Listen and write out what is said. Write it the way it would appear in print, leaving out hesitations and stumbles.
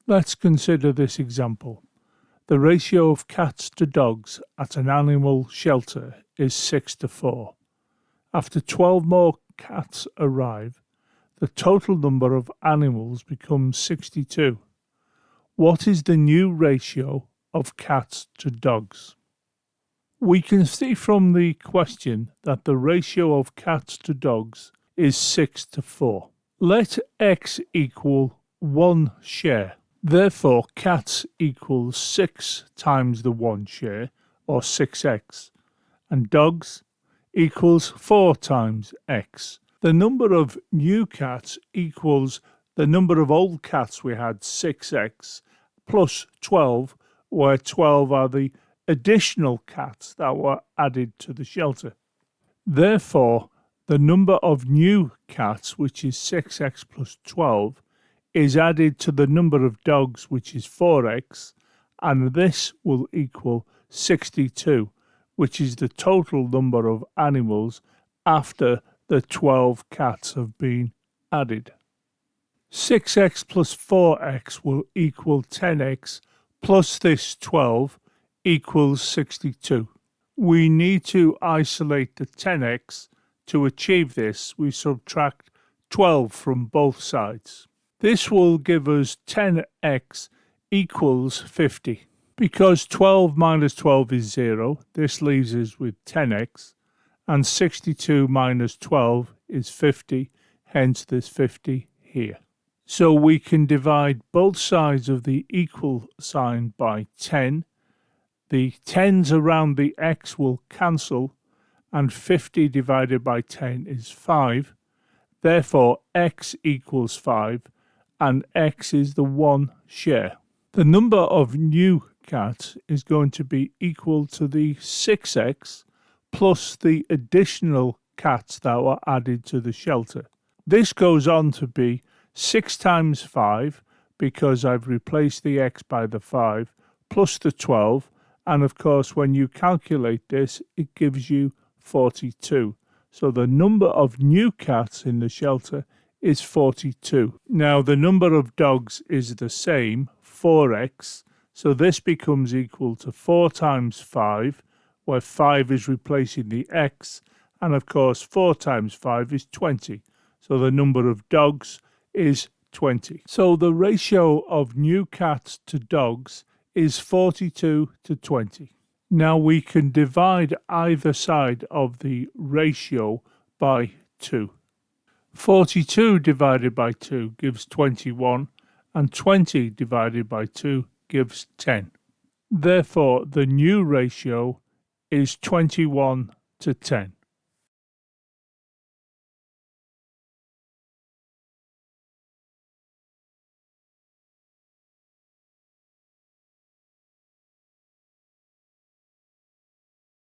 Let's consider this example. The ratio of cats to dogs at an animal shelter is 6:4. After 12 more cats arrive, the total number of animals becomes 62. What is the new ratio of cats to dogs? We can see from the question that the ratio of cats to dogs is 6:4. Let x equal 1 share. Therefore, cats equals 6 times the 1 share, or 6x, and dogs equals 4 times x. The number of new cats equals the number of old cats we had, 6x, plus 12, where 12 are the additional cats that were added to the shelter. Therefore, the number of new cats, which is 6x plus 12, is added to the number of dogs, which is 4x, and this will equal 62, which is the total number of animals after the 12 cats have been added. 6x plus 4x will equal 10x plus this 12 equals 62. We need to isolate the 10x. To achieve this, we subtract 12 from both sides. This will give us 10x equals 50. Because 12 minus 12 is 0, this leaves us with 10x, and 62 minus 12 is 50, hence there's 50 here. So we can divide both sides of the equal sign by 10. The 10s around the x will cancel, and 50 divided by 10 is 5. Therefore, x equals 5, and x is the 1 share. The number of new cats is going to be equal to the 6x plus the additional cats that were added to the shelter. This goes on to be 6 times 5, because I've replaced the x by the 5, plus the 12, and of course when you calculate this it gives you 42. So the number of new cats in the shelter is 42. Now the number of dogs is the same, 4x, so this becomes equal to 4 times 5, where 5 is replacing the x, and of course 4 times 5 is 20. So the number of dogs is 20. So the ratio of new cats to dogs is 42 to 20. Now we can divide either side of the ratio by 2. 42 divided by 2 gives 21, and 20 divided by 2 gives 10. Therefore, the new ratio is 21 to 10.